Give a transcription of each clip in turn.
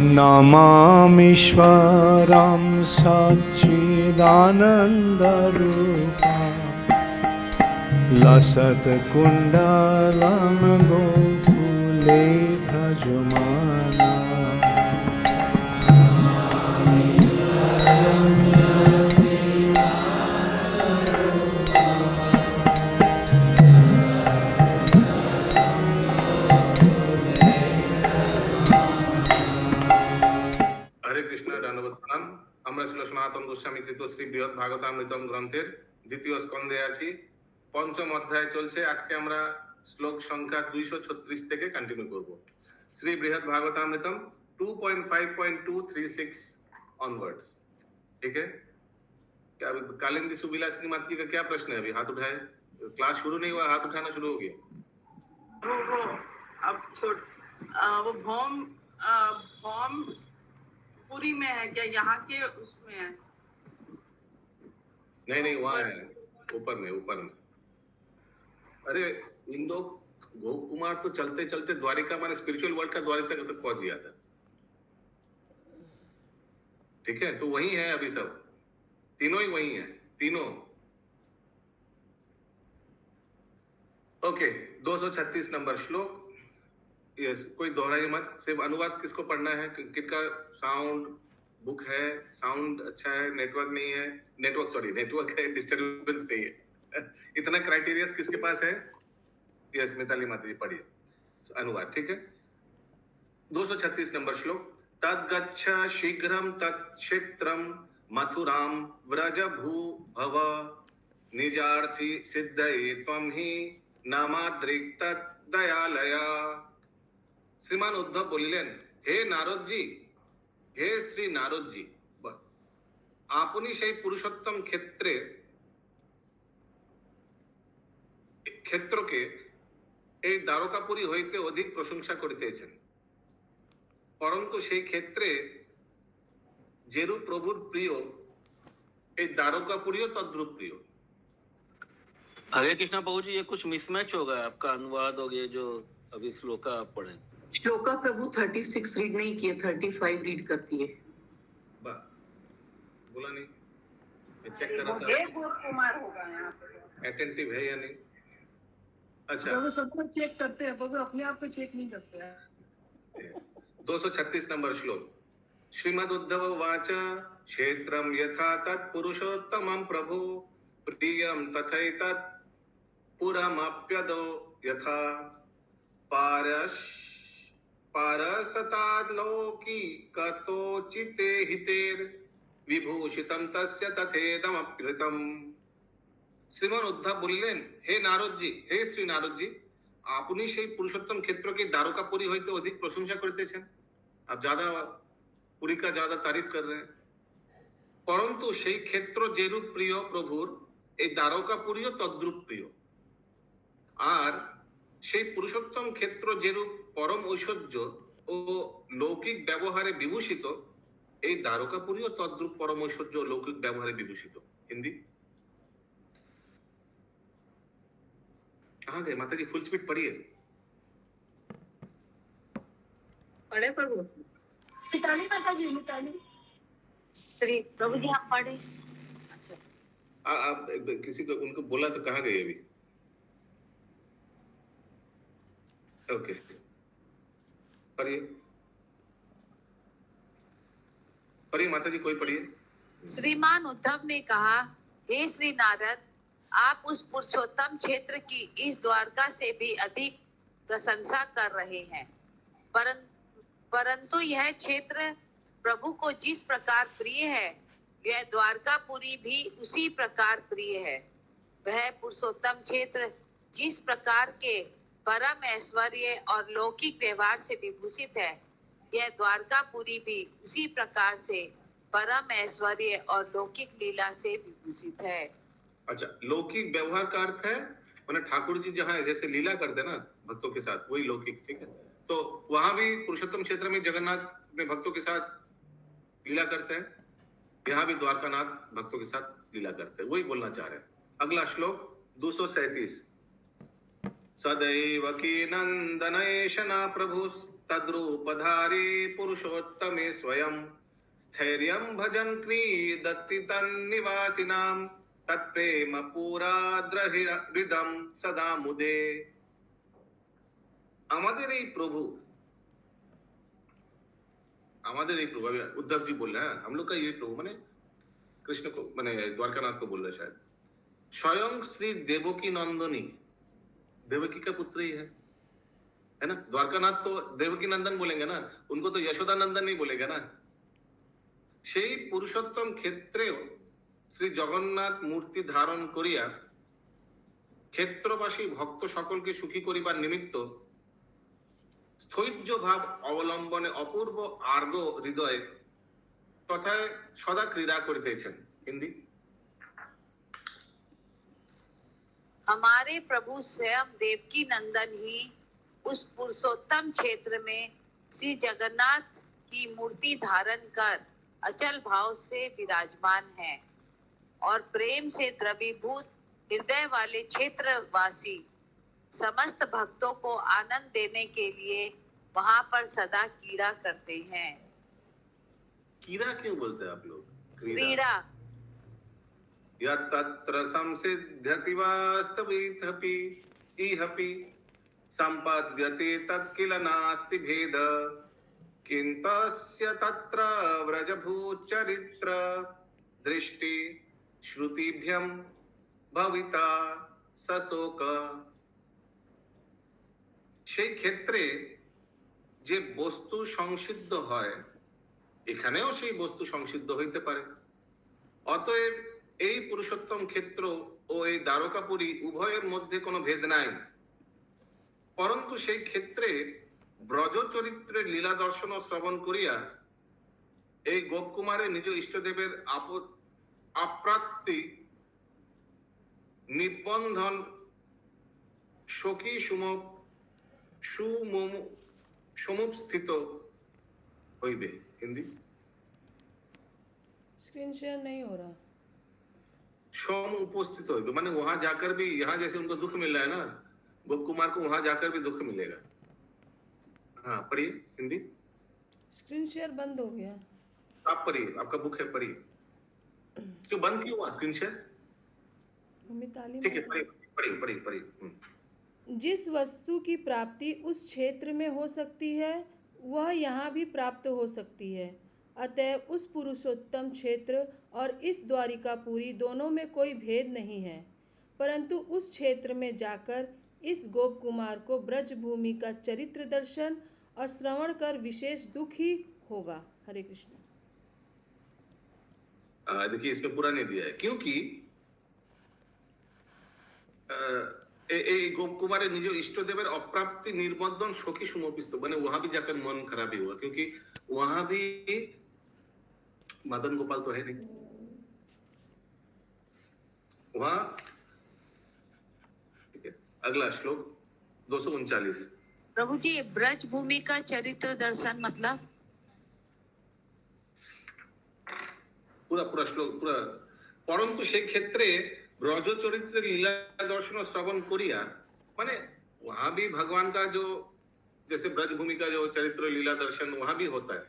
नमामीश्वरं सच्चिदानन्दरूपं लसत्कुण्डलं गोकुले भजमाना। হরে কৃষ্ণ ধন্যবাদ প্রণাম। আমরা ছিল সনাতন গোস্বামী কৃত শ্রী বৃহৎ ভাগবতামৃতম গ্রন্থের দ্বিতীয় স্কন্ধে আছি, পঞ্চম অধ্যায় চলছে। আজকে আমরা শ্লোক সংখ্যা 236 থেকে কন্টিনিউ করব। श्री बृहद भागवतामृतम 2.5.236 ऑनवर्ड्स। ठीक है, क्या कालिंदी सुविलासिनी माता जी का क्या प्रश्न है? अभी हाथ उठाए, क्लास शुरू नहीं हुआ, हाथ उठाना शुरू हो गया। वो अब वो भौम पूरी में है क्या? यहाँ के उसमें है? नहीं, वहाँ है, ऊपर में। अरे इन लोग गोप कुमार तो चलते चलते द्वारिका माने स्पिरिचुअल वर्ल्ड का द्वारिका तक पहुंच गया था। ठीक है, तो वही है अभी, सब तीनों ही वही है, तीनों। ओके, 236 नंबर श्लोक। यस, कोई दोहराइए मत, सिर्फ अनुवाद किसको पढ़ना है, किसका साउंड बुक है, साउंड अच्छा है, नेटवर्क नहीं है, नेटवर्क है, डिस्टर्बेंस नहीं है। इतना क्राइटेरिया किसके पास है? यस, मिताली माता जी पढ़िए अनुवाद। ठीक है, 236 नंबर श्लोक। तद्गच्छ शीघ्रं तत्क्षेत्रं मथुरां व्रज भूभव निजार्थी सिद्धये त्वं हि नामाद्रिक दयालया। श्रीमान उद्धव बोलिलेन, हे नारद जी, हे श्री नारद जी, आपनी সেই পুরুষোত্তম ক্ষেত্রকে এই দ্বারকাপুরী হইতে অধিক প্রশংসা করিতেছেন, পরন্তু সেই ক্ষেত্রে যেরূপ প্রভুর প্রিয় এই দ্বারকাপুরীও তদ্রূপ প্রিয়। हरे कृष्णा प्रभु जी, ये कुछ मिसमैच हो गया आपका अनुवाद और ये जो अभी श्लोका आप पढ़े। श्लोका प्रभु 36 रीड नहीं किए, 35 रीड करती है। बोला नहीं, चेक करा था, गोप कुमार होगा यहाँ पे, अटेंटिव है या नहीं? अच्छा, वो सब कुछ चेक करते हैं, पर अपने आप पे चेक नहीं करते हैं। 236 नंबर श्लोक। श्रीमद् उद्धव वाच क्षेत्रं यथा तत्पुरुषोत्तमं प्रभु प्रियं तथैतत् पुरमप्यदो यथा पारसताद्लौकिकतोचिते हितेर् विभूषितं तस्य तथेदमप्यृतम्। শ্রীমান উদ্ধব বললেন, হে নারদ জি, হে শ্রী নারদ জি, আপনি সেই পুরুষোত্তম ক্ষেত্রকে দ্বারকাপুরী হইতে অধিক প্রশংসা করিতেছেন। आप ज्यादा पुरी का ज्यादा तारीफ कर रहे हैं, परंतु সেই ক্ষেত্র যেরূপ প্রিয় প্রভুর এই দ্বারকাপুরীও তদ্রূপ প্রিয়। আর সেই পুরুষোত্তম ক্ষেত্র যেরূপ পরম ঐশ্বর্য ও লৌকিক ব্যবহারে বিভূষিত, এই দ্বারকাপুরীও তদ্রূপ পরম ঐশ্বর্য ও লৌকিক ব্যবহারে বিভূষিত। हिंदी कहाँ गए माता जी? फुल स्पीड पढ़िए। पढ़े प्रभु? मिताली माता जी, मिताली श्री प्रभु जी आप पढ़े। अच्छा, आप किसी को उनको बोला तो कहाँ गए अभी? ओके, पढ़िए माता जी, कोई पढ़िए। श्रीमान उद्धव ने कहा, हे श्री नारद, आप उस पुरुषोत्तम क्षेत्र की इस द्वारका से भी अधिक प्रशंसा कर रहे हैं, परंतु यह क्षेत्र प्रभु को जिस प्रकार प्रिय है, यह द्वारकापुरी भी उसी प्रकार प्रिय है। वह पुरुषोत्तम क्षेत्र जिस प्रकार के परम ऐश्वर्य और लौकिक व्यवहार से विभूषित है, यह द्वारकापुरी भी उसी प्रकार से परम ऐश्वर्य और लौकिक लीला से विभूषित है। अच्छा, लौकिक व्यवहार का अर्थ है मैंने ठाकुर जी जहाँ जैसे लीला करते ना भक्तों के साथ, वही लौकिक। ठीक है, तो वहां भी पुरुषोत्तम क्षेत्र में जगन्नाथ अपने भक्तों के साथ लीला करते हैं, यहाँ भी द्वारकानाथ भक्तों के साथ लीला करते हैं, वही बोलना चाह रहे हैं। अगला श्लोक 237। सदैव की नंदनेशना प्रभु तद्रूपधारी पुरुषोत्तमे स्वयं स्थैर्यं भजन क्रीडति तन्निवासिनां तत्प्रेम পুরাদ্রহৃদম সদা মুদে। আমাদের এই प्रभु अभी उद्धव जी बोल रहे हैं, हम लोग का ये प्रभु माने कृष्ण को माने द्वारकानाथ को बोल रहे हैं शायद, स्वयं श्री देवकी नंदनी, देवकी का पुत्र ही है ना। द्वारकानाथ तो देवकी नंदन बोलेंगे ना, उनको तो यशोदा नंदन नहीं बोलेगा ना। সেই পুরুষোত্তম ক্ষেত্রেও শ্রী জগন্নাথ মূর্তি ধারণ করিয়া ক্ষেত্রবাসী ভক্ত সকলকে সুখী করিবার নিমিত্ত স্থৈর্য ভাব অবলম্বনে অপূর্ব আর্দ্র হৃদয়ে তথায় সদা ক্রীড়া করিতেছেন। হিন্দি। हमारे प्रभु स्वयं देवकी नंदन ही उस पुरुषोत्तम क्षेत्र में श्री जगन्नाथ की मूर्ति धारण कर अचल भाव से विराजमान है और प्रेम से द्रवीभूत हृदय वाले क्षेत्रवासी समस्त भक्तों को आनंद देने के लिए वहां पर सदा क्रीड़ा करते हैं। कीड़ा क्यों बोलते हैं आप लोग? क्रीड़ा। यत्र संसिद्ध्यति वास्तविकमपि इहपि संपद्यते तत्किल नास्ति भेद किन्तस्य तत्र व्रजभूचरित्र दृष्टि श्रुतिभ्यं भविता सशोक। সেই ক্ষেত্রে যে বস্তু সংসিদ্ধ হয় এখানেও সেই বস্তু সংসিদ্ধ হইতে পারে। অতএব এই পুরুষোত্তম ক্ষেত্র ও এই দ্বারকাপুরী উভয়ের মধ্যে কোনো ভেদ নাই, পরন্তু সেই ক্ষেত্রে ব্রজ চরিত্রের লীলা দর্শন ও শ্রবণ করিয়া এই গোপকুমারের নিজ ইষ্টদেবের আপ্রাপ্তি নিবন্ধন সখী সমুপস্থিত হইবে। हिंदी। स्क्रीन शेयर नहीं हो रहा। सोम उपस्थित होगा माने वहां जाकर भी यहाँ जैसे उनको दुख मिल रहा है ना, गोप कुमार को वहां जाकर भी दुख मिलेगा। हाँ पढ़िए हिंदी। स्क्रीन शेयर बंद हो गया। आप पढ़िए, आपका बुक है, पढ़िए। क्यों बंद क्यों हुआ स्क्रीन शेयर? ठीक है पढ़िए पढ़िए पढ़िए। जिस वस्तु की प्राप्ति उस क्षेत्र में हो सकती है वह यहाँ भी प्राप्त हो सकती है। अतः उस पुरुषोत्तम क्षेत्र और इस द्वारिकापुरी दोनों में कोई भेद नहीं है, परंतु उस क्षेत्र में जाकर इस गोप कुमार को ब्रज भूमि का चरित्र दर्शन और श्रवण कर विशेष दुख ही होगा। हरे कृष्ण। देखिए इसमें पूरा नहीं दिया है क्योंकि এই गोप कुमार निज इष्ट देवर अप्राप्ति निर्बंधन सखी सुमोपिस्त मैंने वहां भी जाकर मन खराब ही हुआ क्योंकि वहां भी मदन गोपाल तो है नहीं वहां। ठीक है अगला श्लोक 239। प्रभु जी ब्रज भूमि का चरित्र दर्शन मतलब पूरा पूरा श्लोक पूरा। परंतु से क्षेत्रे ब्रज चरित्र लीला दर्शन श्रवण कोरिया माने वहां भी भगवान का जो जैसे ब्रज भूमि का जो चरित्र लीला दर्शन वहां भी होता है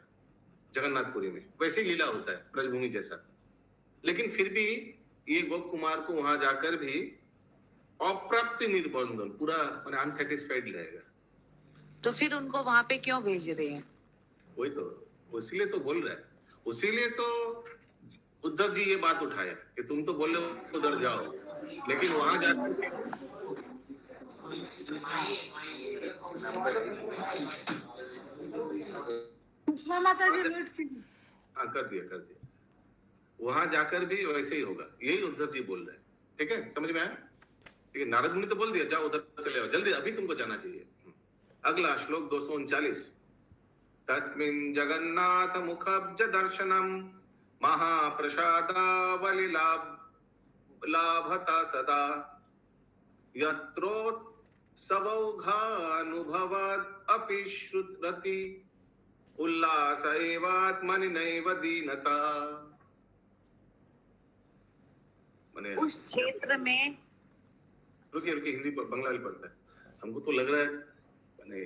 जगन्नाथपुरी में, वैसे ही लीला होता है ब्रज भूमि जैसा। लेकिन फिर भी ये गोप कुमार को वहां जाकर भी अप्राप्ति निर्बंधन पूरा माने अनसेटिस्फाइड रहेगा। तो फिर उनको वहां पे क्यों भेज रहे हैं? वही तो उसीलिए तो बोल रहा है, उसीलिए तो उद्धव जी ये बात उठाया कि तुम तो बोल रहे हो उधर जाओ, लेकिन वहां जाकर माता जी म्यूट कीजिए। हाँ कर दिया वहां जाकर भी वैसे ही होगा, यही उद्धव जी बोल रहे हैं। ठीक है समझ में आया? ठीक है नारद मुनि तो बोल दिया जाओ उधर चले जाओ जल्दी, अभी तुमको जाना चाहिए। अगला श्लोक 239। तस्मिन् जगन्नाथ मुखब्ज दर्शनम महाप्रसादावली लाभता सदा यत्रोत्सवौघानुभवात् अपि श्रुतरति उल्लास एवात्मनि नैव दीनता। माने उस क्षेत्र में रुकिए हिंदी बंगला में पढ़ता है। हमको तो लग रहा है माने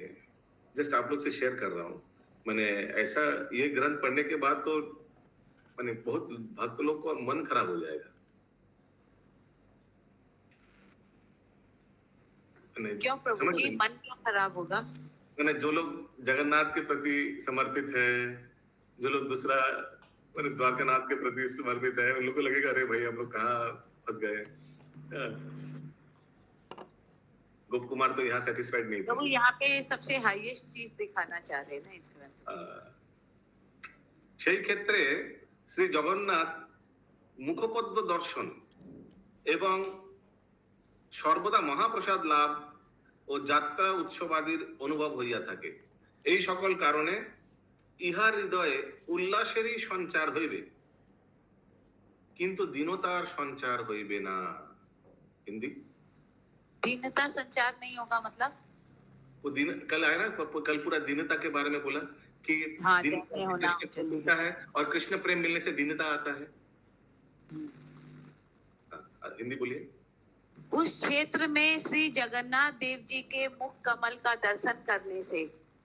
जस्ट आप लोग से शेयर कर रहा हूँ। मैंने ऐसा ये ग्रंथ पढ़ने के बाद तो मैंने बहुत भक्त लोग को मन खराब हो जाएगा। मैंने क्यों प्रभु समझ जी, रहे हैं? मन क्यों खराब होगा? मैंने जो लोग जगन्नाथ के प्रति समर्पित है, जो लोग दूसरा मैंने द्वारकानाथ के प्रति समर्पित है, उन लोग को लगेगा अरे भाई हम लोग कहाँ फंस गए। गोप कुमार तो यहाँ सेटिस्फाइड नहीं थे। प्रभु यहाँ पे सबसे हाईएस्ट चीज दिखाना चाह रहे हैं ना इस ग्रंथ में। সেই ক্ষেত্রে শ্রী জগন্নাথ মুখপদ্ম দর্শন এবং সর্বদা মহাপ্রসাদ লাভ ও যাত্রা উৎসবাদির অনুভব হইয়া থাকে। এই সকল কারণে ইহার হৃদয়ে উল্লাসেরই সঞ্চার হইবে, কিন্তু দীনতার সঞ্চার হইবে না। हिंदी दीनता संचार नहीं होगा मतलब? वो दिन कल आया ना, कल पूरा दीनता के बारे में बोला कि हाँ, दीनता दैन्य होना कृष्ण प्रेम मिलता है और कृष्ण प्रेम मिलने से दीनता आता है। हिंदी बोलिए। उस क्षेत्र में श्री जगन्नाथ देव जी के मुख कमल का दर्शन करने से,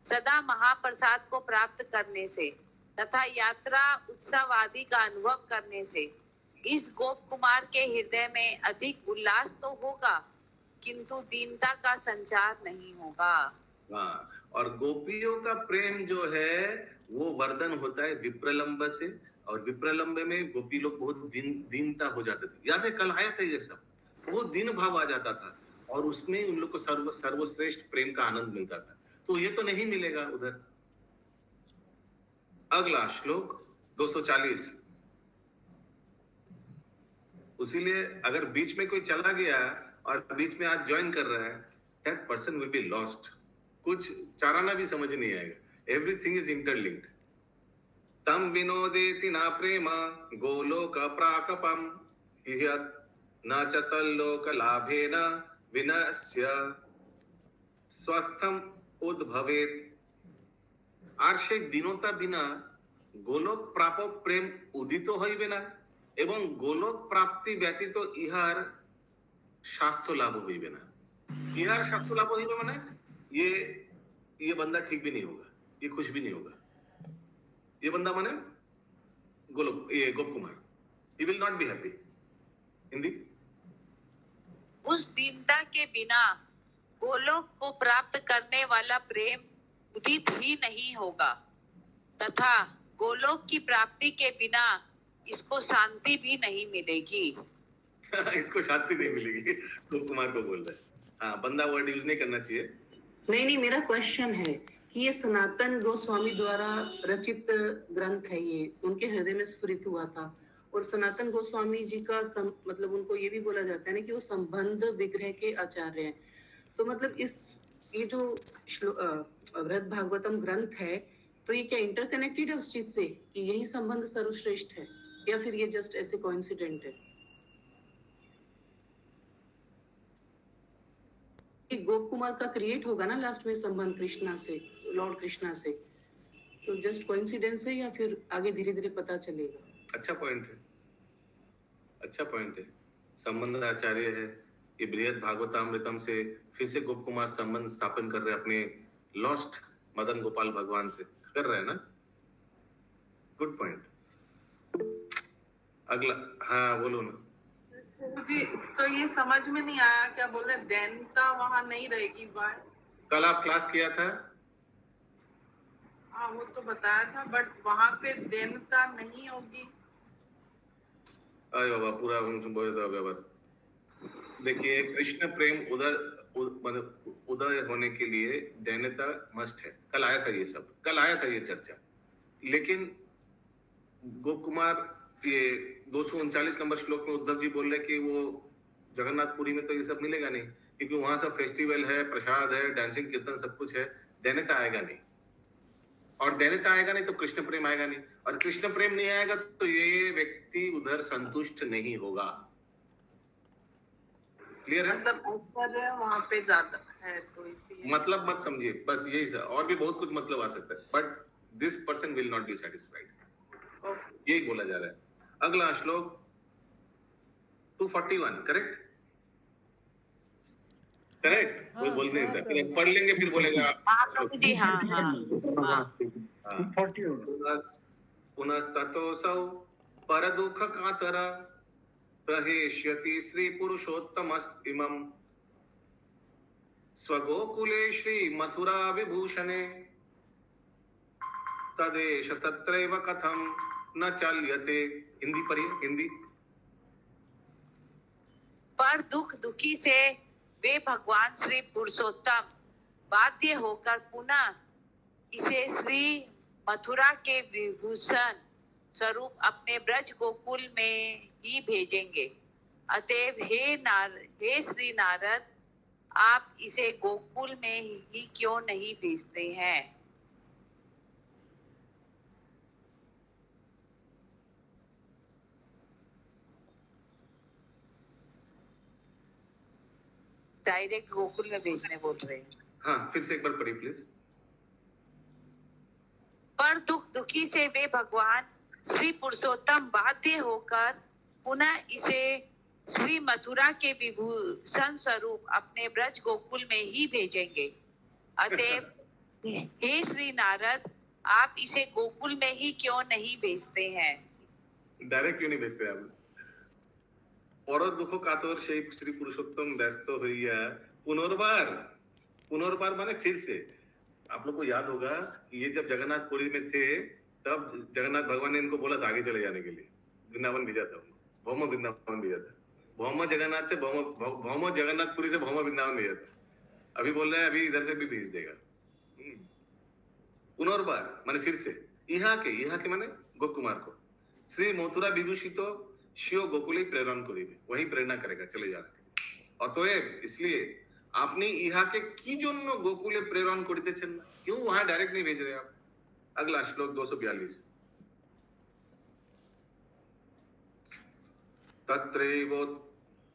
सदा महाप्रसाद को प्राप्त करने से तथा यात्रा उत्सव आदि का अनुभव करने से इस गोप कुमार के हृदय में अधिक उल्लास तो होगा, किंतु दीनता का संचार नहीं होगा। हाँ, और गोपियों का प्रेम जो है वो वर्धन होता है विप्रलंब से, और विप्रलंब में गोपी लोग बहुत दीनता हो जाते थे। याद है कल आया था ये सब, बहुत दीन भाव आ जाता था और उसमें उन लोग को सर्वश्रेष्ठ प्रेम का आनंद मिलता था। तो ये तो नहीं मिलेगा उधर। अगला श्लोक 240। उसीलिए अगर बीच में कोई चला गया और बीच में आज ज्वाइन कर रहा है, that person will be lost. कुछ चाराना भी समझ नहीं आएगा। Everything is interlinked. तम विनोदेति ना प्रेम गोलोक प्राकपम हियत न च तल्लोक लाभेन विनश्य स्वस्थम उद्भवेत। आर्षिक दीनता बिना गोलोक प्राप प्रेम उदित हইবে না এবং গোলক প্রাপ্তি ব্যতীত ইহার স্বাস্থ্য লাভ হইবে না। ইহার স্বাস্থ্য লাভ হইবে মানে ये बंदा ठीक भी नहीं होगा, ये खुश भी नहीं होगा। ये बंदा माने गोलोक, ये गोप Kumar, he will not be happy। Hindi उस दीनता के बिना गोलोक को प्राप्त करने वाला प्रेम उदित ही नहीं होगा तथा गोलोक की प्राप्ति के बिना इसको शांति भी नहीं मिलेगी। इसको शांति नहीं मिलेगी, गोप कुमार को बोल रहा है। हाँ, बंदा वर्ड यूज नहीं करना चाहिए। नहीं, मेरा क्वेश्चन है कि ये सनातन गोस्वामी द्वारा रचित ग्रंथ है, ये उनके हृदय में स्फुरित हुआ था, और सनातन गोस्वामी जी का मतलब उनको ये भी बोला जाता है ना कि वो संबंध विग्रह के आचार्य हैं। तो मतलब ये जो वृहद भागवतम ग्रंथ है, तो ये क्या इंटरकनेक्टेड है उस चीज से कि यही संबंध सर्वश्रेष्ठ है, या फिर ये जस्ट ऐसे कोइंसिडेंट है? गोप कुमार का क्रिएट होगा ना लास्ट में संबंध कृष्णा से, लॉर्ड कृष्णा से, तो जस्ट कोइंसिडेंस है या फिर आगे धीरे धीरे पता चलेगा? अच्छा पॉइंट है, अच्छा पॉइंट है। संबंध आचार्य है, ये बृहद भागवतामृतम से फिर से गोप कुमार संबंध स्थापन कर रहे हैं अपने लॉस्ट मदन गोपाल भगवान से, कर रहे हैं ना। Good point. अगला, हाँ बोलो ना जी। तो ये समझ में नहीं आया, क्या बोल रहे, दैनता वहाँ नहीं रहेगी? कल आप क्लास किया था। हाँ वो तो बताया था, बट वहाँ पे दैनता नहीं होगी। अरे बाबा पूरा बोले तो बाबा देखिए, कृष्ण प्रेम उदय होने के लिए दैन्यता मस्ट है। कल आया था ये सब, कल आया था ये चर्चा। लेकिन गोप कुमार ये 239 नंबर श्लोक में उद्धव जी बोल रहे कि वो जगन्नाथपुरी में तो ये सब मिलेगा नहीं, क्योंकि वहां सब फेस्टिवल है, प्रसाद है, डांसिंग कीर्तन सब कुछ है। दैन्यता आएगा नहीं, और दैन्यता आएगा नहीं तो कृष्ण प्रेम आएगा नहीं, और कृष्ण प्रेम नहीं आएगा तो ये व्यक्ति उधर संतुष्ट नहीं होगा। क्लियर है? मतलब ऐश्वर्य वहाँ पे ज्यादा है तो इसीलिए मतलब मत समझिए, बस यही सर, और भी बहुत कुछ मतलब आ सकता है, but this person will not be satisfied, यही बोला जा रहा है। अगला श्लोक 241, करेक्ट? करेक्ट, कोई हाँ, बोल नहीं हाँ, था, प्रभु। फिर पढ़ लेंगे फिर बोलेगा हाँ प्रभु जी, हाँ हाँ हाँ। पुनस्ततोऽसौ परदुःख कातर प्रहेष्यति श्री पुरुषोत्तमस्तिमम् स्वगोकुले श्री मथुरा विभूषणे तदेश तत्रैव कथं न चल्यते। हिंदी पढ़िए, हिंदी। पर दुख दुखी से वे भगवान श्री पुरुषोत्तम बाध्य होकर पुनः इसे श्री मथुरा के विभूषण स्वरूप अपने ब्रज गोकुल में ही भेजेंगे। अतएव हे श्री नारद, आप इसे गोकुल में ही क्यों नहीं भेजते हैं? डायरेक्ट गोकुल में भेजने बोल रहे हैं। हाँ, फिर से एक बार पढ़िए प्लीज। पर दुख दुखी से वे भगवान श्री पुरुषोत्तम बाध्य होकर पुनः इसे श्री मथुरा के विभूषण स्वरूप अपने ब्रज गोकुल में ही भेजेंगे। अतएव हे श्री नारद, आप इसे गोकुल में ही क्यों नहीं भेजते हैं? डायरेक्ट क्यों नहीं भेजते आप? पर दुख कातर সেই শ্রী পুরুষোত্তম ব্যস্ত হইয়া पुनर्बार माने फिर से। आप लोग को याद होगा कि ये जब जगन्नाथपुरी में थे तब जगन्नाथ भगवान ने इनको बोला था आगे चले जाने के लिए, वृंदावन भेजा था उनको, भौम वृंदावन भेजा था। भौम जगन्नाथ से भौम जगन्नाथपुरी से भौम वृंदावन भेजा था। अभी बोल रहे हैं अभी इधर से भी भेज देगा। पुनर्बार माने फिर से, यहाँ के माने गोकुमार को श्री मथुरा विभूषित शिव गोकुले प्रेरण करिबे, वही प्रेरणा करेगा चले जाने के। अतएव इसलिए আপনি ইহাকে কি জন্য গোকুলে প্রেরণ করিতেছেন না? क्यों वहां डायरेक्ट नहीं भेज रहे आप? अगला श्लोक 242।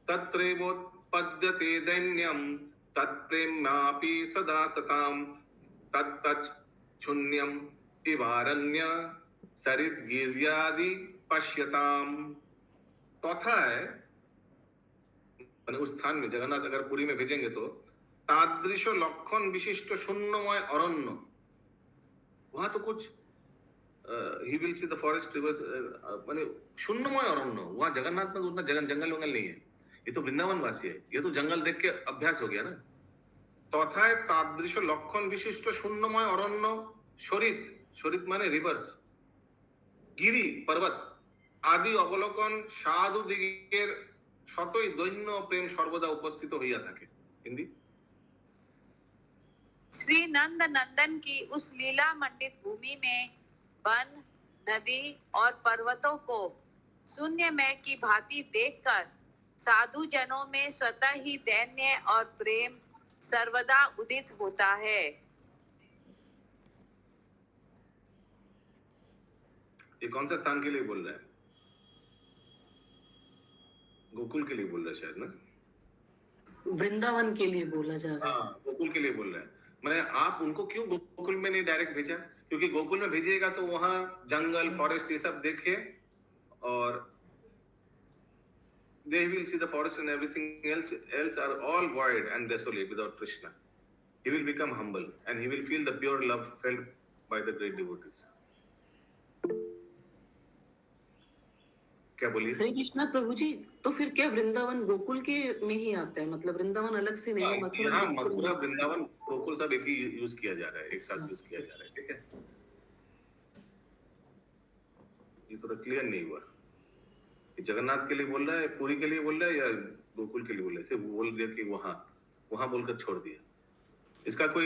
तत्रैवोत्पद्यते दैन्यं तत्प्रेम्यापि सदा सतां तत्तच्छून्यम् इवारण्य सरिद्गिर्यादि पश्यताम्। तथा है उस स्थान में जगन्नाथ अगर पुरी में भेजेंगे तो तादृश लक्षण विशिष्ट शून्यमय अरण्य, वहां तो कुछ he will see the forest reverse, माने शून्यमय अरण्य, वहां जगन्नाथ में उतना जंगल वंगल नहीं है। ये तो वृंदावन वासी है, ये तो जंगल देख के अभ्यास हो गया ना। तथा तादृश लक्षण विशिष्ट शून्यमय अरण्य शोरित माने रिवर्स, गिरी पर्वत आदि अवलोकन साधु दिगेर शतई दैन्य प्रेम सर्वदा उपस्थित होइया থাকে। हिंदी। श्री नंद नंदन की उस लीला मंडित भूमि में वन, नदी और पर्वतों को शून्यमय की भांति देखकर साधु जनों में स्वतः ही दैन्य और प्रेम सर्वदा उदित होता है। ये कौन सा स्थान के लिए बोल रहा है? गोकुल के लिए बोल रहा है शायद ना, वृंदावन के लिए बोला जा रहा है। हाँ, गोकुल के लिए बोल रहा है। मैंने आप उनको क्यों गोकुल में नहीं डायरेक्ट भेजा? क्योंकि गोकुल में भेजिएगा तो वहां जंगल फॉरेस्ट ये सब देखे और they will see the forest and everything else are all void and desolate without Krishna. He will become humble and he will feel the pure love felt by the great devotees. क्या बोलिए? हरे कृष्णा प्रभु जी, तो फिर क्या वृंदावन गोकुल के में ही आता है? मतलब वृंदावन अलग से नहीं है? हाँ, मथुरा वृंदावन गोकुल सब एक ही यूज किया जा रहा है, एक साथ यूज किया जा रहा है। ठीक है, ये थोड़ा क्लियर नहीं हुआ। जगन्नाथ के लिए बोल रहा है, पुरी के लिए बोल रहा है या गोकुल के लिए बोल रहा है? सिर्फ बोल दिया कि वहां बोलकर छोड़ दिया। इसका कोई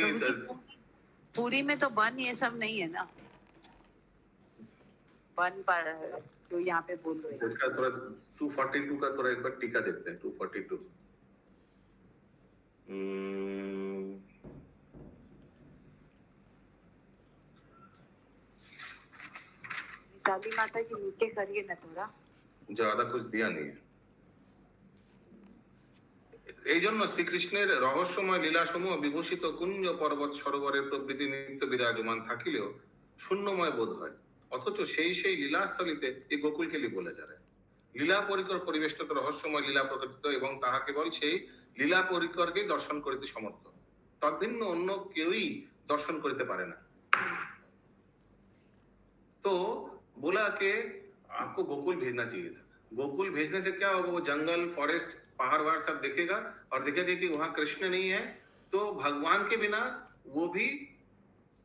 पुरी में तो वन ये सब नहीं है ना, वन पर तो यहाँ पे बोल रहे हैं। इसका थोड़ा 242 का थोड़ा एक बार टीका देखते हैं। 242 काली माता जी नीचे करिए ना थोड़ा, ज्यादा कुछ दिया नहीं है। এই জন্য শ্রীকৃষ্ণের রহস্যময় লীলাসমূহ বিভূষিত কুঞ্জ পর্বত সরোবরের প্রভৃতি নিত্য বিরাজমান থাকিলেও শূন্যময় বোধ হয়, অথচ সেই লীলাস্থলিতে এই गोकुल के लिए बोला जा रहा है। লীলা পরিকর পরিবেষ্টিত রহস্যময় লীলা প্রকটিত এবং তাহা কেবল সেই লীলা পরিকরকে দর্শন করিতে সমর্থ, তদ্ভিন্ন অন্য কেউই दर्शन करते पारे ना। तो बोला कि आपको गोकुल भेजना चाहिए था। गोकुल भेजने से क्या होगा, वो जंगल फॉरेस्ट पहाड़ वहाड़ सब देखेगा और देखेगा कि वहां कृष्ण नहीं है, तो भगवान के बिना वो भी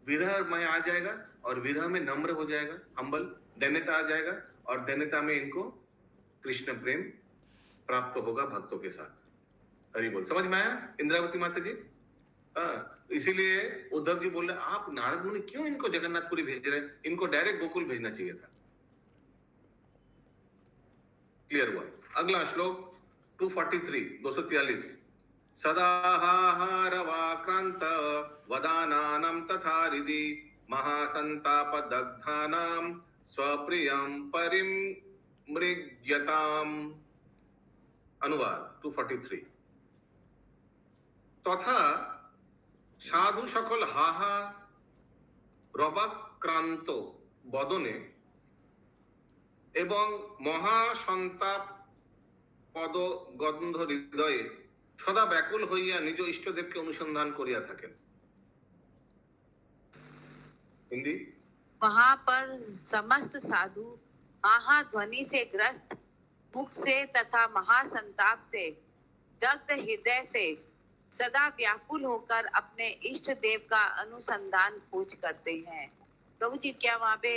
विरह में आ जाएगा और विरह में नम्र हो जाएगा, हम्बल दैन्यता आ जाएगा और दैन्यता में इनको कृष्ण प्रेम प्राप्त होगा भक्तों के साथ। हरि बोल। समझ में आया इंद्रावती माता जी? इसीलिए उद्धव जी बोल रहे आप नारद मुनि क्यों इनको जगन्नाथपुरी भेज रहे हैं, इनको डायरेक्ट गोकुल भेजना चाहिए था। क्लियर हुआ। अगला श्लोक 243 243 सदाहारवाक्रांत वदानानं तथा हृदि महासंताप दग्धानां स्वप्रियं परिमृग्यताम्। अनुवाद 243 तथा साधु सकल हाहा रवाक्रांत बदने एवं महासंताप पद गंध हृदय सदा व्याकुल हইয়া निज इष्टदेव के अनुसंधान करिया थाकेन। हिंदी। वहां पर समस्त साधु आहा ध्वनि से ग्रस्त मुख से तथा महासंताप से दग्ध हृदय से सदा व्याकुल होकर अपने इष्ट देव का अनुसंधान खोज करते हैं। प्रभु जी क्या वहाँ पे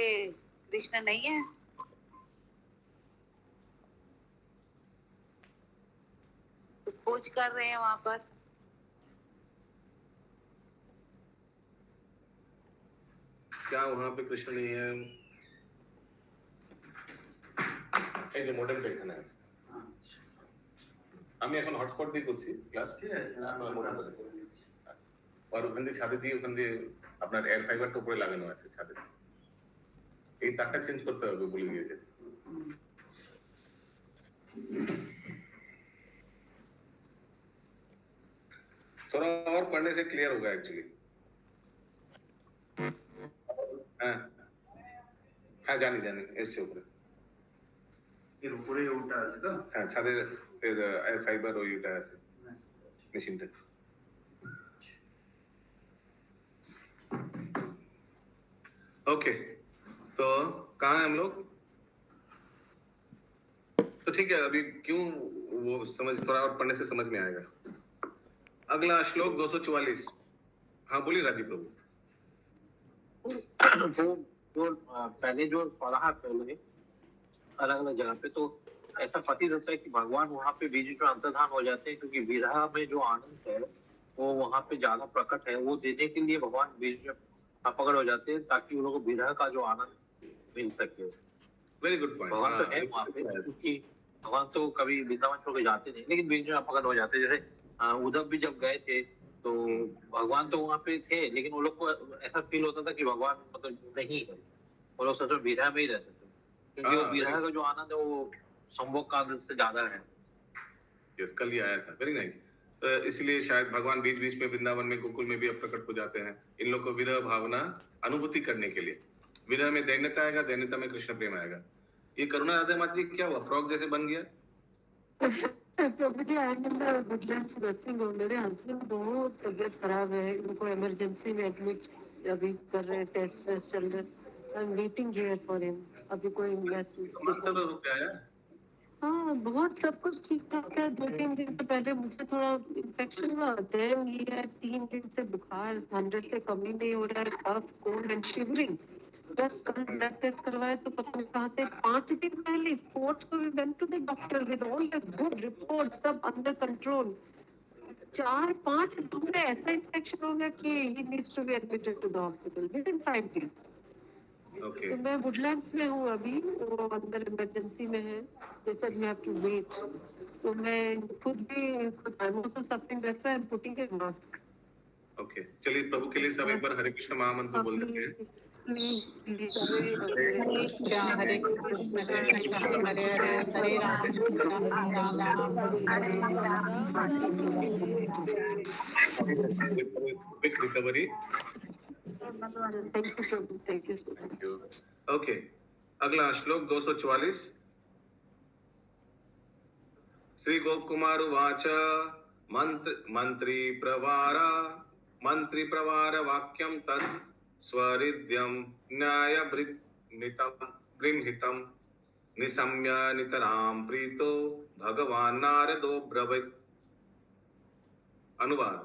कृष्ण नहीं है? तो खोज कर रहे हैं वहाँ पर। क्या वहां पे कृष्ण नहीं है? এই যে মডেমটা এখানে আছে, আমি এখন হটস্পট দিয়ে করছি ক্লাস, ঠিক আছে? আর ওখান দিয়ে ছাদে দিয়ে ওখান দিয়ে আপনার এয়ার ফাইবারটা উপরে লাগানো আছে ছাদে, এই তারটা চেঞ্জ করতে হবে বলে দিয়ে গেছে। थोड़ा और पढ़ने से क्लियर होगा एक्चुअली। हाँ हाँ জানি জানি এসছে উপরে, এর উপরে ওটা আছে তো? হ্যাঁ ছাদে এয়ার ফাইবার ওইটা আছে মেশিনটা। ओके तो कहाँ हैं हम लोग? तो ठीक है, अभी क्यों वो समझ, थोड़ा और पढ़ने से समझ में आएगा। अगला श्लोक 244। हाँ बोलिए राजीव प्रभु। जो पहले जो पढ़ा पहले अलग अलग जगह पे, तो ऐसा प्रतीत होता है कि भगवान वहाँ पे बीच में अंतर्धान हो जाते हैं, क्योंकि विरह में जो आनंद है वो वहाँ पे ज्यादा प्रकट है। वो देने के लिए भगवान बीच में पकड़ हो जाते हैं ताकि उन लोगों को विरह का जो आनंद मिल सके। Very good point. भगवान तो है वहाँ पे, क्योंकि भगवान तो कभी वृंदावन छोड़ के जाते नहीं, लेकिन बीच में पकड़ हो जाते। जैसे उद्धव भी जब गए थे तो भगवान तो वहाँ पे थे, लेकिन वो लोग को ऐसा फील होता था कि भगवान मतलब नहीं है, वो लोग सच में विरह में ही रहते थे, क्योंकि वो विरह का जो आनंद है वो संभोग का आनंद से ज्यादा है। यस, कल ही आया था। Very nice. तो इसलिए शायद भगवान बीच बीच में वृंदावन में गोकुल में भी अब प्रकट हो जाते हैं इन लोग को विरह भावना अनुभूति करने के लिए। विरह में दैन्यता आएगा, दैन्यता में कृष्ण प्रेम आएगा। ये करुणा राधा माता जी क्या हुआ, फ्रॉग जैसे बन गया? Prabhu ji I am in the Woodlands nursing home. मेरे हस्बैंड बहुत तबीयत खराब है, उनको इमरजेंसी में एडमिट अभी कर रहे हैं, टेस्ट वेस्ट चल रहे हैं। I am waiting here for him. अभी कोई मैसेज हाँ बहुत सब कुछ ठीक ठाक है। 2-3 दिन से पहले मुझे थोड़ा इन्फेक्शन हुआ, दम ये है, 3 दिन से बुखार 100 से कम ही नहीं हो रहा है, कफ कोल्ड एंड शिवरिंग। बस कल ब्लड टेस्ट करवाए तो पता नहीं कहाँ से 5 दिन पहले 4th को we went to the doctor with all the good report, सब अंडर कंट्रोल। 4-5 दिन में ऐसा इन्फेक्शन हो गया कि he needs to be admitted to the hospital within 5 days. Okay. तो मैं वुडलैंड में हूँ अभी, वो अंदर इमरजेंसी में है, जैसे यू हैव टू वेट। तो मैं खुद I am also suffering, that's why I am putting a mask. Okay, चलिए प्रभु के लिए सब एक बार हरे कृष्ण महामंत्र बोल देते हैं। Hare Krishna Krishna Hare Hare Hare Ram quick recovery. Thank you. Okay, अगला श्लोक 244। श्री गोपकुमार उवाच मंत्री प्रवार वाक्यं तत् स्वरिद्यं न्यायभृमितं गृह्णितं निशम्य नितरां प्रीतो भगवान नारदो ब्रवीत। अनुवाद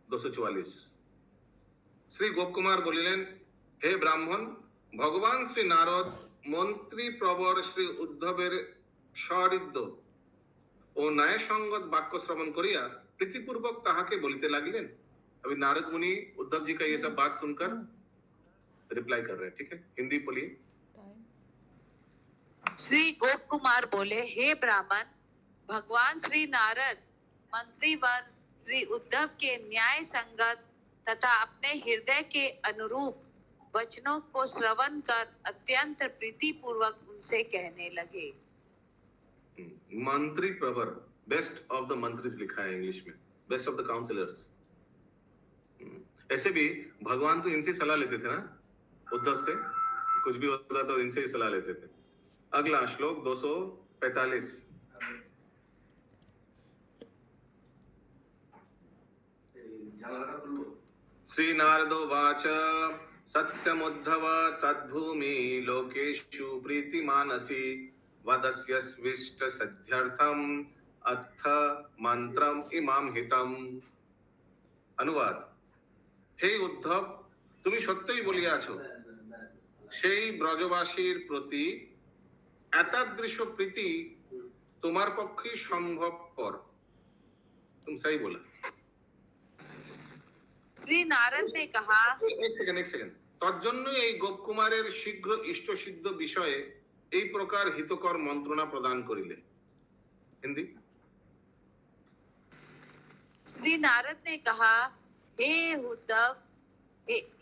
244। श्री गोपकुमार बोलिलेन, हे ब्राह्मण, भगवान श्री नारद मंत्री प्रवर श्री उद्धवेर सरिद्ध ও न्यायसंगत वाक्य श्रवण करिया प्रीतिपूर्वक ताहाके बोलिते लागिलेन। अभी नारद मुनि उद्धव जी का ये सब बात सुनकर रिप्लाई कर रहे हैं। ठीक है, हिंदी बोलिए। श्री गोप कुमार बोले, हे ब्राह्मण, भगवान श्री नारद मंत्रीवर श्री उद्धव के न्याय संगत तथा अपने हृदय के अनुरूप वचनों को श्रवण कर अत्यंत प्रीति पूर्वक उनसे कहने लगे। मंत्री प्रवर, बेस्ट ऑफ द मंत्रीज लिखा है इंग्लिश में, बेस्ट ऑफ द काउंसिलर्स। ऐसे भी भगवान तो इनसे सलाह लेते थे ना, उद्धव से कुछ भी होता तो इनसे ही सलाह लेते थे। अगला श्लोक 245। श्री नारदो वाच सत्यमुद्धव तद्भूमि लोकेषु प्रीतिमानसी वदस्य स्विष्ट सध्यर्थम अथ मंत्रम इमाम हितम। अनुवाद, हे उद्धव, তুমি সত্যই বলিয়াছ, সেই ব্রজবাসীর প্রতি এতাদৃশ প্রীতি তোমার পক্ষে সম্ভবপর। तुम सही बोला। श्री नारद ने कहा, एक सेकंड। তজ্জন্য এই গোপকুমারের শীঘ্র ইষ্টসিদ্ধ বিষয়ে এই প্রকার হিতকর মন্ত্রণা প্রদান করিলে। हिंदी। श्री नारद ने कहा, हे उद्धव,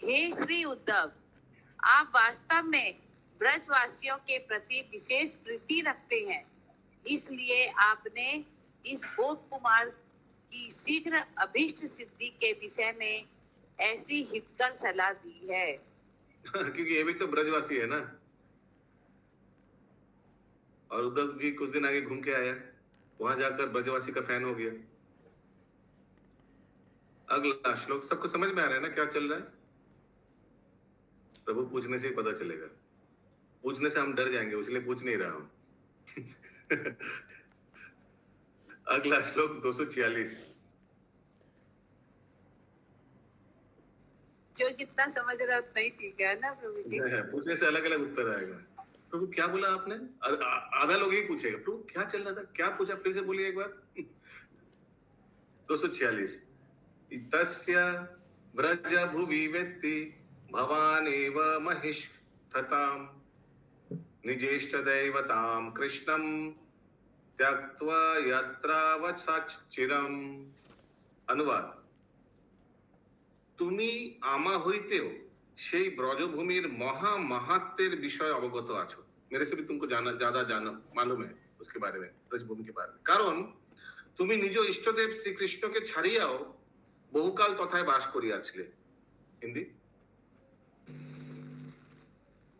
हे श्री उद्धव, आप वास्तव में ब्रजवासियों के प्रति विशेष प्रीति रखते हैं, इसलिए आपने इस गोप कुमार की शीघ्र अभीष्ट सिद्धि के विषय में ऐसी हितकर सलाह दी है। क्योंकि ये भी तो ब्रजवासी है ना, और उद्धव जी कुछ दिन आगे घूम के आया, वहां जाकर ब्रजवासी का फैन हो गया। अगला श्लोक सबको समझ में आ रहा है ना क्या चल रहा है? प्रभु पूछने से ही पता चलेगा, पूछने से हम डर जाएंगे, इसलिए पूछ नहीं रहा हूं। अगला श्लोक 246। जो जितना समझ रहा उतना ही ठीक है ना प्रभु जी। पूछने से अलग अलग उत्तर आएगा। प्रभु क्या बोला आपने? आधा लोग ही पूछेगा, प्रभु क्या चल रहा था, क्या पूछा, फिर से बोलिए एक बार। 246। तस्य व्रज भुवि वेत्ति भवानेव महिष्ठताम् निजेष्ट दैवतां कृष्णं त्यक्त्वा यत्रावसच्चिरम्। अनुवाद, তুমি আমা হইতেও সেই ব্রজভূমির মহা মাহাত্ম্যের বিষয় অবগত আছো। मेरे से भी तुमको ज्यादा मालूम है उसके बारे में, ब्रजभूमि के बारे में। कारण তুমি নিজ ইষ্টদেব শ্রীকৃষ্ণকে ছাড়িয়াও বহুকাল তথায় বাস করিয়াছিলে। हिंदी।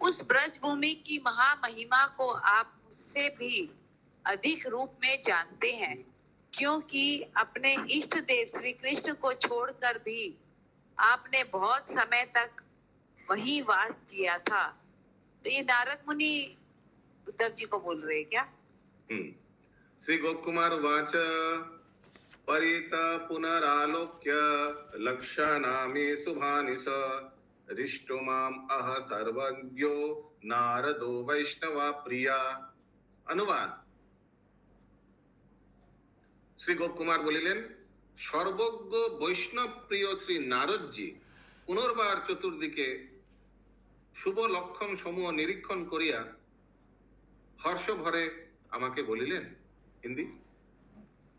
उस ब्रजभूमि की महामहिमा को आप मुझसे भी अधिक रूप में जानते हैं, क्योंकि अपने इष्ट देव श्री कृष्ण को छोड़कर भी आपने बहुत समय तक वहीं वास किया था। तो ये नारद मुनि उद्धव जी को बोल रहे हैं क्या? श्री गोप कुमार उवाच परित पुनरालोक्य लक्षणामि शुभानि स रिष्टो माम अह सर्वज्ञो नारदो वैष्णवा प्रिया। अनुवाद, श्री गोप कुमार बोलिलेन, সর্বজ্ঞ বৈষ্ণব প্রিয় শ্রী নারদজি পুনর্বার চতুর্দিকে শুভ লক্ষণ সমূহ নিরীক্ষণ করিয়া হর্ষ ভরে আমাকে বলিলেন। हिंदी।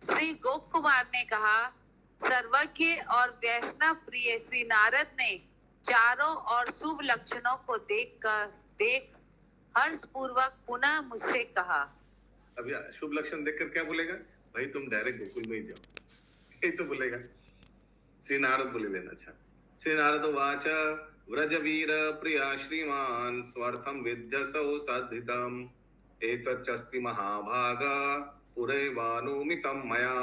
श्री गोप कुमार ने कहा, सर्वज्ञ और वैष्णव प्रिय श्री नारद ने चारों और शुभ लक्षणों को देख हर्ष पूर्वक पुनः मुझसे कहा। अभी शुभ लक्षण देखकर क्या बोलेगा? भाई तुम डायरेक्ट गोकुल में ही जाओ, यही तो बोलेगा। श्री नारद बोले लेना। अच्छा। श्री नारद वाच व्रजवीर प्रिया श्रीमान स्वर्थम विद्यसौ साधितम एतच्चस्ति महाभागा পুরৈবানুমিতম মায়া।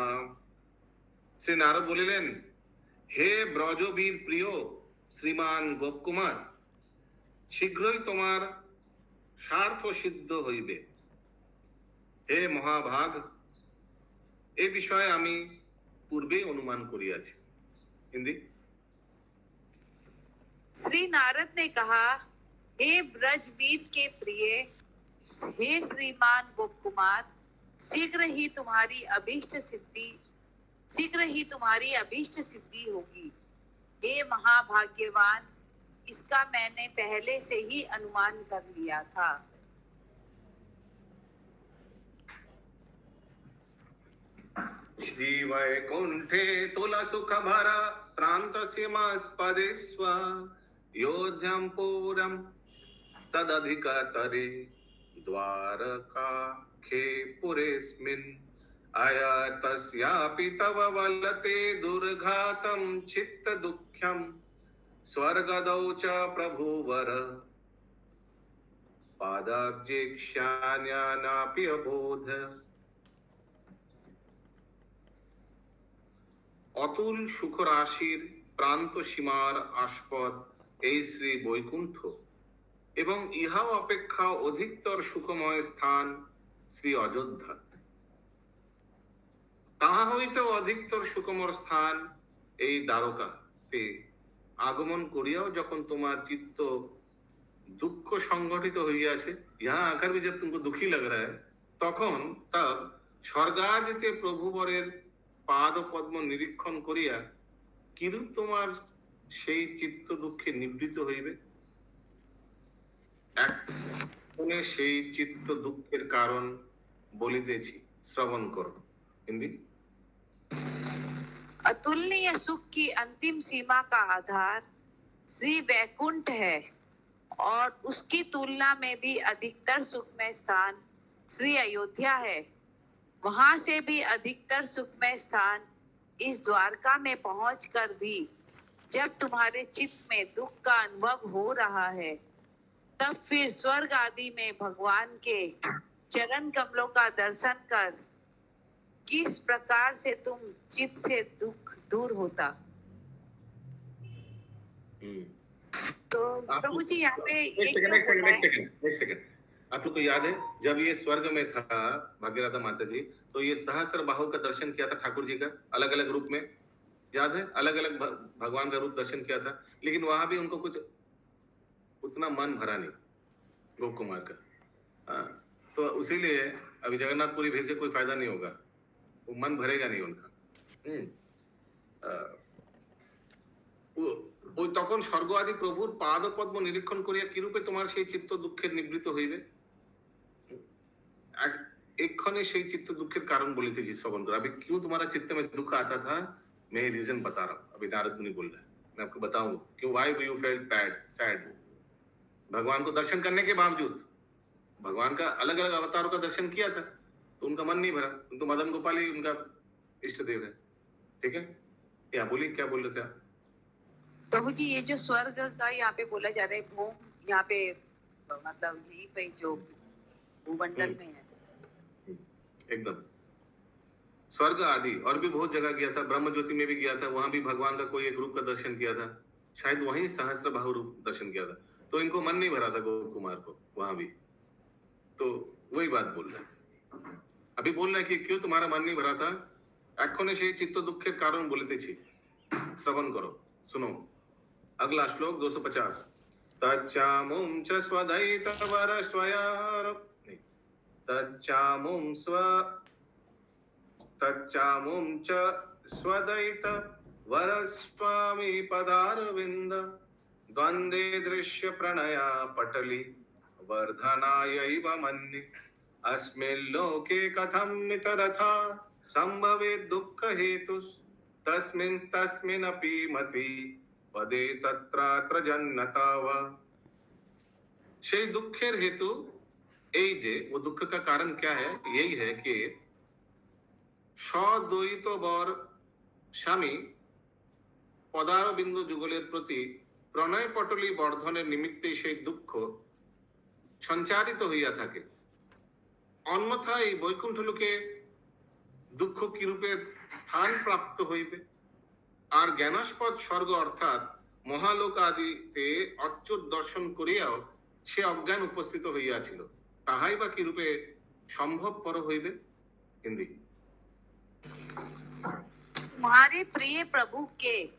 শ্রী নারদ বলিলেন, হে ব্রজবীর প্রিয় শ্রীমান গোপকুমার, শীঘ্রই তোমার স্বার্থ সিদ্ধ হইবে। হে মহাভাগ, এ বিষয়ে আমি পূর্বে অনুমান করিয়াছি। হিন্দি। श्री नारद ने कहा, हे ब्रजबीर के प्रिय, हे श्रीमान गोप कुमार, शीघ्र ही तुम्हारी अभीष्ट सिद्धि होगी। हे महाभाग्यवान, इसका मैंने पहले से ही अनुमान कर लिया था। श्री वैकुंठे तुलसुख भरा प्रान्तसीमास्पदे स्व योध्यं पुरं तदधिकतरे द्वारकाखे पुरेऽस्मिन् अयतस्यापि तव वलते दुर्घातं चित्तदुःख्यं स्वर्गदौ च प्रभुवर पादाब्जेक्ष्यान्यानापि अबोध। অতুল সুখ রাশির প্রান্ত সীমার আস্পদ এই শ্রী বৈকুণ্ঠ এবং ইহাও অপেক্ষা অধিকতর সুখময় স্থান শ্রী অযোধ্যা, তাহা হইতেও অধিকতর সুখময় স্থান এই দ্বারকাতে আগমন করিয়াও যখন তোমার চিত্ত দুঃখ সংগঠিত হইয়াছে, ইহা আকার भी जब तुमको दुखी लग रहा है, তখন তব স্বর্গাদিতে প্রভুবরের পাদ পদ্ম নিরীক্ষণ করিয়া কিরূপ তোমার সেই চিত্ত দুঃখে নিবৃত হইবে। এক্ষণে সেই চিত্ত দুঃখের কারণ বলিতেছি, শ্রবণ করো। হিন্দি। अतुलनीय सुख की अंतिम सीमा का आधार श्री वैकुंठ है और उसकी तुलना में भी अधिकतर सुखमय स्थान श्री अयोध्या है। वहां से भी अधिकतर सुखमय स्थान इस द्वारका में पहुंचकर भी जब तुम्हारे चित्त में दुख का अनुभव हो रहा है, तब फिर स्वर्ग आदि में भगवान के चरण कमलों का दर्शन कर किस प्रकार से तुम चित्त से दुख दूर होता। तो प्रभु जी यहाँ पे एक सेकंड, आप लोग को याद है जब ये स्वर्ग में था भाग्यराधा माता जी, तो ये सहस्र बाहु का दर्शन किया था ठाकुर जी का, अलग अलग रूप में, याद है? अलग अलग भगवान का रूप दर्शन किया था, लेकिन वहां भी उनको कुछ उतना मन भरा नहीं गोप कुमार का। तो उसीलिए अभी जगन्नाथपुरी भेज के कोई फायदा नहीं होगा, वो मन भरेगा नहीं उनका। ওই তখন স্বর্গ আদি প্রভুর পাদ পদ্ম নিরীক্ষণ করিয়া কিরূপে তোমার সেই চিত্ত দুঃখের নিবৃত হইবে। एक्षणे से चित्त दुख के कारण बोलितेছি श्रवण करो। अभी क्यों तुम्हारा चित्त में दुख आता था, मैं रीजन बता रहा हूँ। अभी नारद मुनि बोल रहा है, मैं आपको बताऊंगा क्यों, why you felt bad sad. भगवान को दर्शन करने के बावजूद, भगवान का अलग अलग अवतारों का दर्शन किया था तो उनका मन नहीं भरा, तो मदन गोपाल ही उनका इष्ट देव है। ठीक है, क्या बोलिए, क्या बोल रहे थे आप? प्रभु जी ये जो स्वर्ग का यहाँ पे बोला जा रहा है, भूम यहाँ पे मतलब यहीं पे जो भूमंडल में है एकदम स्वर्ग आदि, और भी बहुत जगह गया था, ब्रह्म ज्योति में भी गया था, वहां भी भगवान का कोई एक रूप का दर्शन किया था, शायद वहीं सहस्त्र बाहु रूप दर्शन किया था, तो इनको मन नहीं भरा था गोप कुमार को वहां भी। तो वही बात बोल रहे हैं, अभी बोल रहे हैं कि क्यों तुम्हारा मन नहीं भरा था। एक्षणे সেই চিত্ত দুঃখের কারণ বলিতেছি, শ্রবণ করো, सुनो। अगला श्लोक 250। तच्चामुं च स्वदयितवर स्वयार तच्चामुं च स्वदयित वरस्वामी पदारविन्द द्वन्द्वे दृश्य प्रणया पटली वर्धनायैव मन्ये अस्मिन् लोके कथं मितरथा सम्भवेत् दुःख हेतुस् तस्मिन्नपि मति पदे तत्रात्र जन्नता वा। সেই দুঃখের হেতু এই যে, वो दुख का कारण क्या है, यही है कि সদ্বৈত বর স্বামী পদারবিন্দ যুগলের প্রতি প্রণয় পটলী বর্ধনের নিমিত্তে সেই দুঃখ সঞ্চারিত হইয়া থাকে। অন্যথা এই বৈকুণ্ঠ লোকে দুঃখ কি রূপে স্থান প্রাপ্ত হইবে, আর জ্ঞানাস্পদ স্বর্গ অর্থাৎ মহালোক আদিতে অচ্যুত দর্শন করিয়াও সে অজ্ঞান উপস্থিত হইয়াছিল, তাহাই বা কি রূপে সম্ভবপর হইবে। হিন্দি। तुम्हारे प्रिय प्रभु के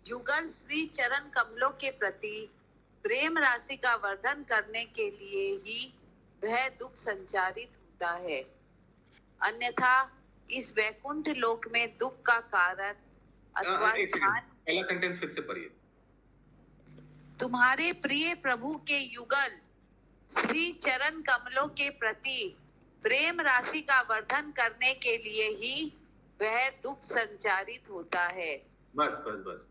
युगल श्री चरण कमलों के प्रति प्रेम राशि का वर्धन करने के लिए ही वह दुख संचारित होता है, अन्यथा इस वैकुंठ लोक में दुख का कारण अथवा एक सेकंड, स्थान। पहला सेंटेंस फिर से पढ़िए। तुम्हारे प्रिय प्रभु के युगल श्री चरण कमलों के प्रति प्रेम राशि का वर्धन करने के लिए ही वह दुख संचारित होता है। बस बस बस,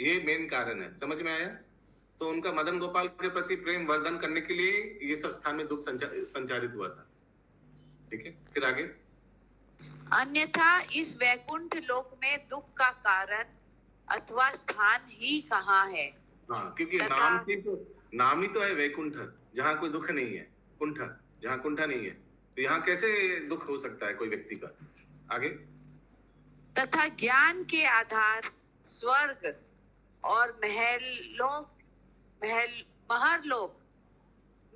ये मेन कारण है, समझ में आया। तो उनका मदन गोपाल के प्रति प्रेम वर्धन करने के लिए ये सब स्थान में दुख संचारित हुआ था। ठीक है, फिर आगे। अन्यथा इस वैकुंठ लोक में दुख का कारण अथवा स्थान ही कहाँ है। हाँ, क्योंकि तथा- नाम से तो, नाम ही तो है वैकुंठ, जहाँ कोई दुख नहीं है, कुंठ जहाँ कुंठा नहीं है, तो यहाँ कैसे दुख हो सकता है कोई व्यक्ति का। आगे। तथा ज्ञान के आधार स्वर्ग और महरलोक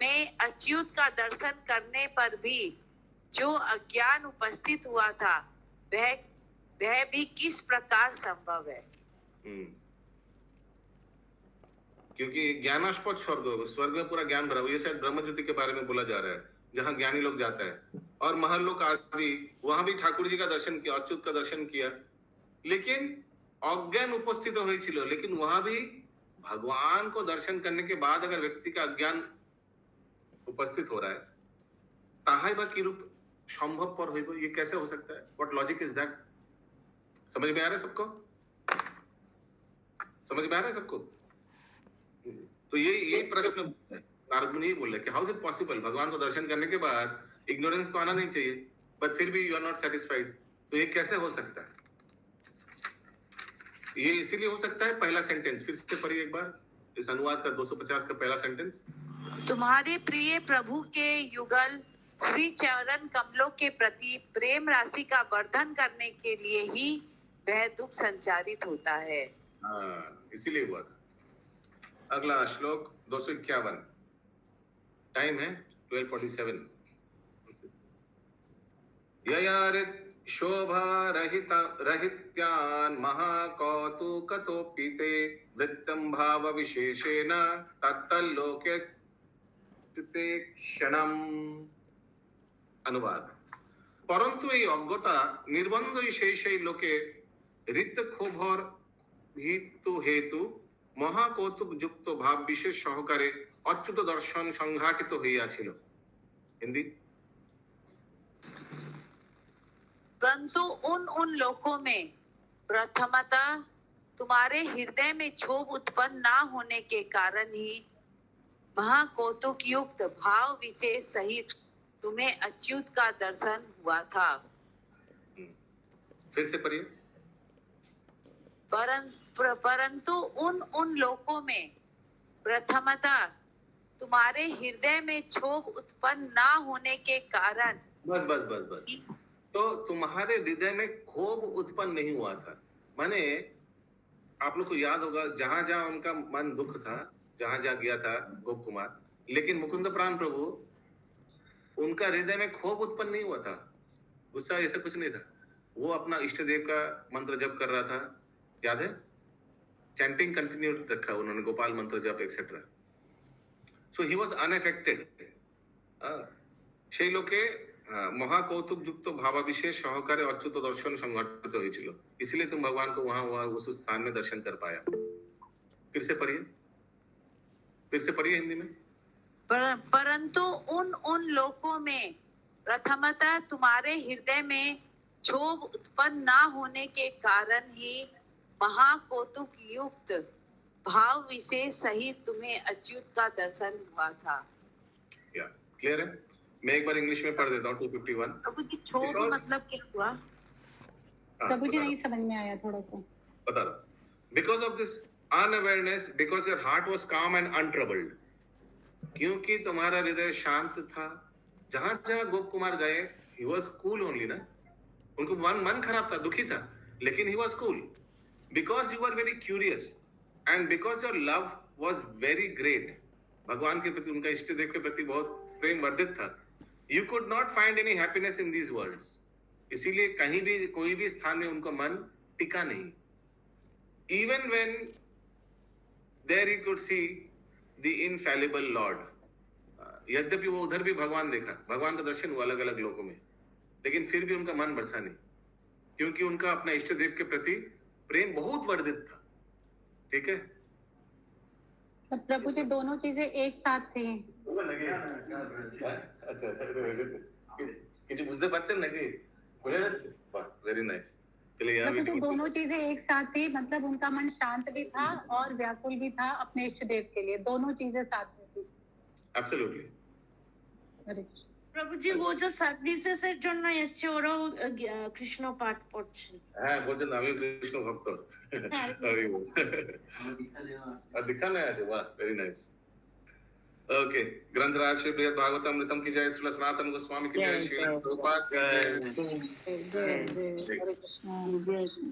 में अच्युत का दर्शन करने पर भी जो अज्ञान उपस्थित हुआ था वह भी किस प्रकार संभव है। क्योंकि ज्ञानास्पद स्वर्ग में पूरा ज्ञान भरा हुआ, ये शायद ब्रह्म ज्योति के बारे में बोला जा रहा है, जहाँ ज्ञानी लोग जाता है। और महरलोक आदि, वहां भी ठाकुर जी का दर्शन किया, अच्युत का दर्शन किया, लेकिन अज्ञान उपस्थित हुई छिलो। लेकिन वहां भी भगवान को दर्शन करने के बाद अगर व्यक्ति का अज्ञान उपस्थित हो रहा है, ताहाई बा की रूप संभव पर होइबो, ये कैसे हो सकता है? What logic is that? समझ में आ रहा है सबको? समझ में आ रहा है सबको? तो ये प्रश्न नारद मुनि ये बोल रहे कि हाउ इज इट पॉसिबल, भगवान को दर्शन करने के बाद इग्नोरेंस तो आना नहीं चाहिए, बट फिर भी यू आर नॉट सेटिस्फाइड, तो ये कैसे हो सकता है? ये इसीलिए हो सकता है, पहला सेंटेंस फिर से पढ़िए एक बार, इस अनुवाद का 250 का पहला सेंटेंस। तुम्हारे प्रिय प्रभु के युगल श्री चरण कमलों के प्रति प्रेम राशि का वर्धन करने के लिए ही वह दुख संचारित होता है। हाँ, इसीलिए हुआ था। अगला श्लोक 251, टाइम है 12:47। ययारित शोभा रहित्यान् महाकौतुकतोपिते वृत्तं भाव विशेषेण तत्तल्लोके क्षणम्। अनुवाद। परंतु এই অজ্ঞতা নির্বন্ধই সেই লোকে ঋত ক্ষোভর হেতু মহাকৌতুক যুক্ত ভাব বিশেষ সহকারে অচ্যুত দর্শন সংঘাটিত হইয়াছিল। हिंदी। परंतु उन लोकों में प्रथमतः तुम्हारे हृदय में क्षोभ उत्पन्न न होने के कारण ही महाकौतुक युक्त भाव विशेष सहित तुम्हें अच्युत का दर्शन हुआ था। फिर से पढ़िए। परंतु उन लोकों में प्रथमतः तुम्हारे हृदय में क्षोभ उत्पन्न न होने के कारण। बस बस बस बस, तो तुम्हारे हृदय में क्षोभ उत्पन्न नहीं हुआ था, माने आप लोग को याद होगा जहां जहां उनका मन दुख था, जहां जहां गया था गोप कुमार, लेकिन मुकुंद प्राण प्रभु उनका हृदय में क्षोभ उत्पन्न नहीं हुआ था, गुस्सा ऐसा कुछ नहीं था। वो अपना इष्ट देव का मंत्र जप कर रहा था, याद है, चैंटिंग कंटिन्यू रखा उन्होंने, गोपाल मंत्र जप etcetera. So he was unaffected. সেই লোকে মহাকৌতুক যুক্ত ভাবাবিশেষ সহকারে অচ্যুত দর্শন সংঘটিত হয়েছিল, इसलिए तुम भगवान को वहां उस स्थान में दर्शन कर पाया। फिर से पढ़िए हिंदी में। परंतु उन लोकों में प्रथमतः तुम्हारे हृदय में क्षोभ उत्पन्न न होने के कारण ही महाकौतुक युक्त भाव विशेष सहित तुम्हें अच्युत का दर्शन हुआ था। या क्लियर है? मैं एक बार इंग्लिश में पढ़ देता हूँ 251। प्रभु जी क्षोभ मतलब क्या हुआ? प्रभु जी नहीं समझ में आया, थोड़ा सा बता रहा। Because of this unawareness, because your heart was काम एंड अनट्रबल्ड, क्योंकि तुम्हारा हृदय शांत था। जहां जहां गोप कुमार गए, ही वाज कूल ओनली ना, उनको मन खराब था, दुखी था, लेकिन he was cool because you are very curious and because your love was very great. भगवान के प्रति, उनका इष्ट देव के प्रति बहुत प्रेम वर्धित था। You could not find any happiness in these worlds, इसीलिए कहीं भी कोई भी स्थान में उनका मन टिका नहीं। Even when there he could see the infallible Lord, यद्यपि वो उधर भी भगवान देखा, भगवान का दर्शन हुआ अलग अलग लोगों में, लेकिन फिर भी उनका मन बरसा नहीं, क्योंकि उनका अपना इष्ट देव के प्रति प्रेम बहुत वर्धित था। ठीक है, तो प्रभु जी दोनों चीजें एक साथ थी। আচ্ছা কিছু বুঝতে পারছেন নাকি? বুঝে যাচ্ছে? বাহ, वेरी नाइस। चलिए यहाँ प्रभु जी दोनों चीजें एक साथ थी, मतलब उनका मन शांत भी था और व्याकुल भी था अपने इष्ट देव के लिए, दोनों चीजें साथ में थी। एब्सोल्युटली। अरे প্রভু জি ও যে সার্ভিসেসের জন্য এসছে ওরাও কৃষ্ণ পাঠ পড়ছে। হ্যাঁ বলছেন আমি কৃষ্ণ ভক্ত। হরি বল। আর दिखाने আছে, वाह वेरी नाइस। ओके, ग्रंथराज श्री बृहद भागवतमृतम की जय, श्री सनातन गोस्वामी की जय, श्री प्रभुपाद की जय। जय जय हरे कृष्ण, जय श्री